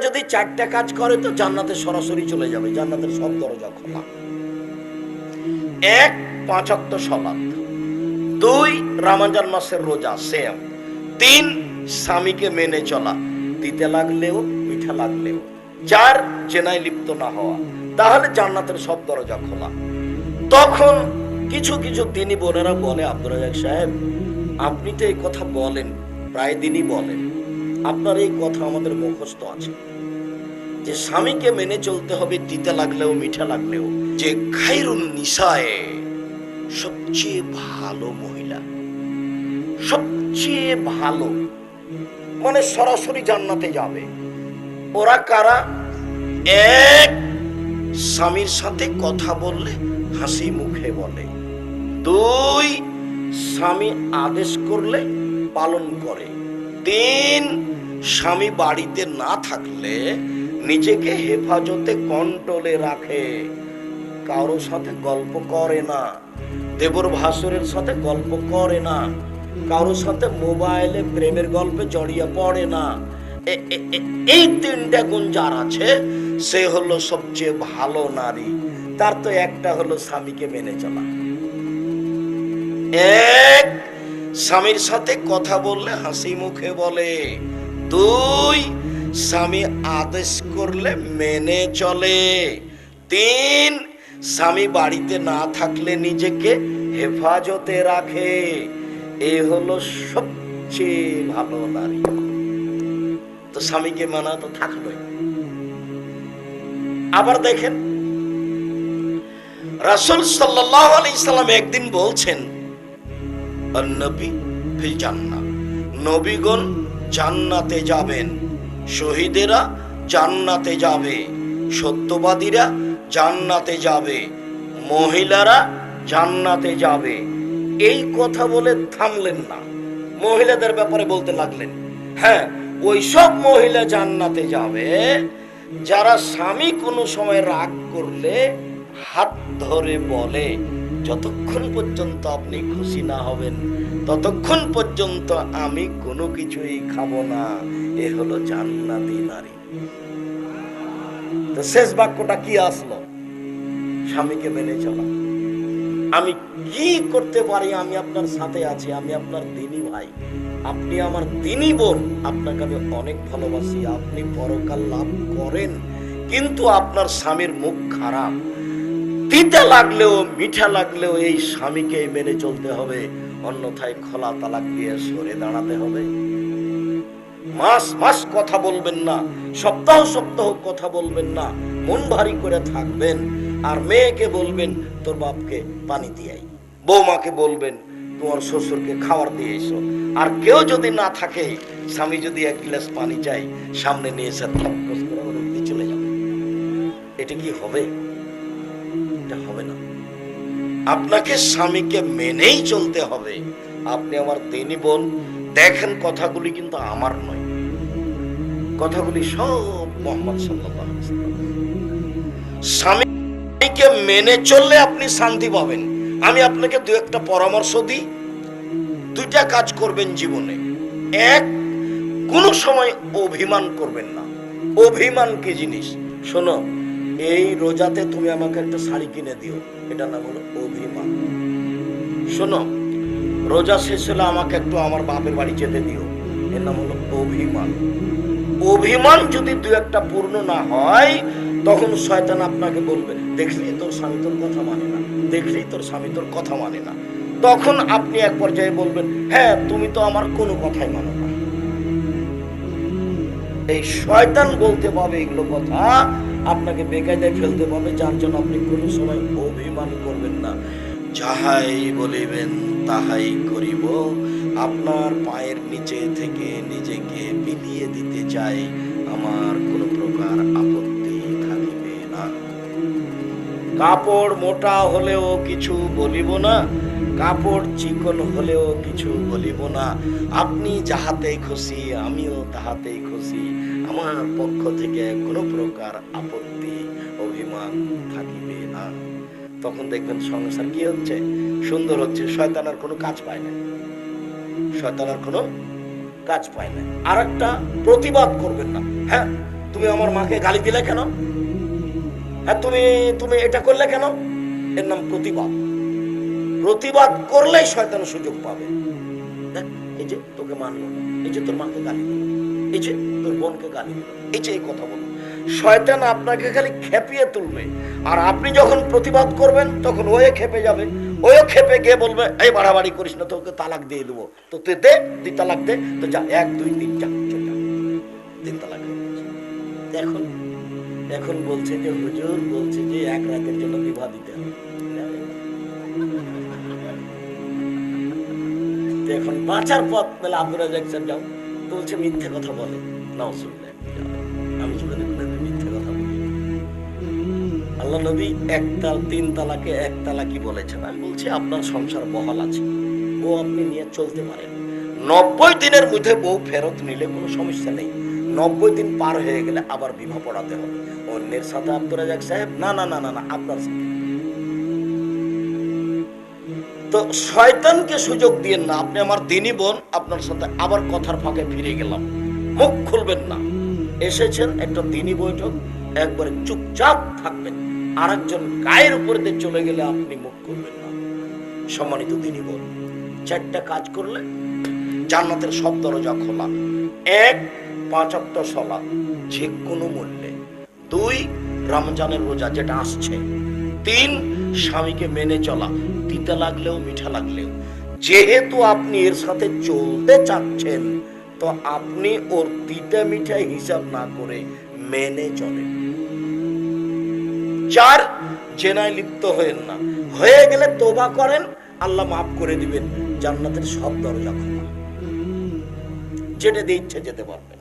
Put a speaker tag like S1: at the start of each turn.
S1: যদি 4টা কাজ করে তো জান্নাতে সরাসরি চলে যাবে, জান্নাতের সব দরজা খোলা। 1, 5 ওয়াক্ত সালাত, 2, রমজান মাসের রোজা, সেম। 3, স্বামীকে মেনে চলা, দিতে লাগলেও মিঠা লাগলেও। 4, জেনায় লিপ্ত না হওয়া। তাহলে জান্নাতের সব দরজা খোলা। তখন কিছু কিছু দিনী বোনেরা বলে, আব্দুর রাজ্জাক সাহেব, আপনি তো এই কথা বলেন, প্রায় দিনই বলেন, আপনার এই কথা আমাদের মুখস্থ আছে যে স্বামীকে মেনে চলতে হবে দিতে লাগলেও মিঠা লাগলেও। যে খায়রুন নিসায়ে, সবচেয়ে ভালো মহিলা, সবচেয়ে ভালো, মানে সরাসরি জান্নাতে যাবে। ওরা কারা? 1, স্বামীর সাথে কথা বললে হাসি মুখে বলে। 2, স্বামী আদেশ করলে পালন করে। 3, স্বামী বাড়িতে না থাকলে নিজেকে হেফাজতে কন্ট্রোলে রাখে, কারোর সাথে গল্প করে না, দেবর ভাসুরের সাথে গল্প করে না, কারোর সাথে মোবাইলে প্রেমের গল্পে জড়িয়ে পড়ে না। এই 3টা গুণ যার আছে সে হলো সবচেয়ে ভালো নারী। তার তো একটা হলো স্বামীকে মেনে চলা। 1, স্বামীর সাথে কথা বললে হাসি মুখে বলে। 2, স্বামী আদেশ করলে মেনে চলে। 3, স্বামী বাড়িতে না থাকলে নিজেকে হেফাজতে রাখে। এই হলো সবচেয়ে ভালো নারী। তো স্বামীকে মানা তো থাকলোই। আবার দেখেন, রাসূল সাল্লাল্লাহু আলাইহি সাল্লাম একদিন বলছেন, নবী ফিল জান্নাহ, নবীগণ জান্নাতে যাবেন, শহীদেরা জান্নাতে যাবে, সত্যবাদীরা জান্নাতে যাবে, মহিলারা জান্নাতে যাবে। এই কথা বলে থামলেন না, মহিলাদের ব্যাপারে বলতে লাগলেন, হ্যাঁ, ওই সব মহিলা জান্নাতে যাবে যারা স্বামী কোনো সময় রাগ করলে হাত ধরে বলে, যতক্ষণ পর্যন্ত আপনি খুশি না হবেন ততক্ষণ পর্যন্ত আমি কোনো কিছুই খাবো না। এ হলো জান্নাতি নারী। তো শেষ বাক্যটা কি আসলো? স্বামীকে মেনে চলা। আমি কি করতে পারি? আমি আপনার সাথে আছি, আমি আপনার দিনী ভাই, আপনি আমার দিনী বোন, আপনাকে আমি অনেক ভালোবাসি, আপনি পরকাল লাভ করেন, কিন্তু আপনার স্বামীর মুখ খারাপ, দিতে লাগলেও মিঠা লাগলেও এই স্বামীকে মেনে চলতে হবে, অন্যথায় খোলা তালাক দিয়ে সরে দাঁড়াতে হবে। মাস মাস কথা বলবেন না, সপ্তাহ সপ্তাহ কথা বলবেন না, মন ভারী করে থাকবেন। আর মেয়েকে বলবেন তোর বাপকে পানি দিয়ে, বৌমাকে বলবেন তোমার শ্বশুরকে খাবার দিয়ে এসো। আর কেউ যদি না থাকে, স্বামী যদি 1 গ্লাস পানি চাই, সামনে নিয়ে এসে থপকস করে ওর উঠে চলে যাবে। এটা কি হবে? এটা হবে না। আপনাকে স্বামীকে মেনেই চলতে হবে। আপনি আমার দিনী বোন, দেখেন কথাগুলি কিন্তু আমার নয়, কথাগুলি সব মুহাম্মদ সাল্লাল্লাহু আলাইহি ওয়াসাল্লাম। স্বামীকে মেনে চললে আপনি শান্তি পাবেন। আমি আপনাকে 2-1টা পরামর্শ দিই, 2টা কাজ করবেন জীবনে। 1, কোনো সময় অভিমান করবেন না। অভিমান কি জিনিস? শোনো, এই রোজাতে তুমি আমাকে একটা শাড়ি কিনে দিও, এটা নাম হলো অভিমান। শোনো, রোজা শেষ হলে আমাকে একটু আমার বাপের বাড়ি যেতে দিও, এর নাম হলো অভিমান। অভিমান যদি 2-1টা পূর্ণ না হয়, তখন শয়তান আপনাকে বলবে, দেখলি তোর স্বামী তোর কথা মানে না, দেখলি তোর স্বামী তোর কথা মানে না। তখন আপনি এক পর্যায়ে বলবেন, হ্যাঁ তুমি তো আমার কোনো কথাই মানো না। এই শয়তান বলতে পাবে এগুলো কথা, আপনাকে বেকায়দায় ফেলতে পাবে, যার জন্য আপনি কোনো সময় অভিমান করবেন না। যাহাই বলিবেন তাহাই করিব, আপনার পায়ের নিচে থেকে নিজেকে বিলিয়ে দিতে চাই, আমার কোনো প্রকার আপত্তি থাকিবে না। কাপড় মোটা হলেও কিছু বলিব না, কাপড় চিকন হলেও কিছু বলিব না। আপনি যাহাতেই খুশি, আমিও তাহাতেই খুশি, আমার পক্ষ থেকে কোনো প্রকার আপত্তি অভিমান থাকিবে না। তখন দেখবেন সংসার কি হচ্ছে, সুন্দর হচ্ছে, শয়তানের কোনো কাজ পায় না, শয়তানের কোনো কাজ পায় না। আর একটা, প্রতিবাদ করবেন না। হ্যাঁ, তুমি আমার মাকে গালি দিলে কেন? হ্যাঁ, তুমি তুমি এটা করলে কেন? এর নাম প্রতিবাদ। প্রতিবাদ করলেই শয়তান সুযোগ পাবে। দেখ, এই যে তোকে মানলো না, এই যে তোর মাকে গালি দিল, এই যে তোর বোনকে গালি দিল, এই যে এই কথা বলো, শয়তান আপনাকে খালি খেপিয়ে তুলবে। আর আপনি যখন প্রতিবাদ করবেন তখন ওয়ে খেপে যাবে। ওয়ে খেপে গিয়ে বলবে, এই বাড়াবাড়ি করিস না, তোকে তালাক দিয়ে দেবো। তো তুই দে, তুই তালাক দে, তো যা, 1 2 3 যা, চল যা, 3 তালাক। এখন এখন বলছে যে হুজুর বলছে যে 1 রাতের জন্য বিবাহ দিতে হবে। এখন বাঁচার পথ পেলে আব্দুর রাজ্জাক সাহেব যাও, তো বলছে মিথ্যে কথা বলে। নাউজুবিল্লাহ, আমি জীবনে কোনোদিন মিথ্যে কথা বলি? আল্লাহ নবী 3 তালাকে 1 তালাকই বলেছেন। আমি বলছি আপনার সংসার বহাল আছে, বউ আপনি নিয়ে চলতে পারেন। 90 দিনের মধ্যে বউ ফেরত নিলে কোনো সমস্যা নেই। 90 দিন পার হয়ে গেলে আবার বিবাহ পড়াতে হবে। অন্যের সাথে আব্দুর রাজ্জাক সাহেব না না না না না, আপনার সাথে। তো শয়তানকে সুযোগ দিয়েন না। আপনি আমার দিনী বোন, আপনার সাথে আবার কথার ফাঁকে ফিরে গেলাম, মুখ খুলবেন না। এসেছেন একটা দিনী বৈঠক, একবারে চুপচাপ থাকবেন। আরেকজন গায়ের উপর দিয়ে চলে গেলে আপনি মুখ খুলবেন না। সম্মানিত দিনী বোন, 4টা কাজ করলে জান্নাতের সব দরজা খোলা। 1 5 ওয়াক্ত সালাত যে কোনো মূল্যে। 2 রমজানের রোজা যেটা আসছে। 3 স্বামীকে মেনে চলা, তিতা লাগলেও মিঠা লাগলেও। যেহেতু আপনি এর সাথে চলতে চাচ্ছেন, তো আপনি ওর তিতা মিঠা হিসাব না করে মেনে চলেন। 4 জেনায় লিপ্ত হয়েন না। হয়ে গেলে তওবা করেন, আল্লাহ মাফ করে দিবেন। জান্নাতের সব দরজা খোলা, যেটা দিয়ে ইচ্ছে যেতে পারবে।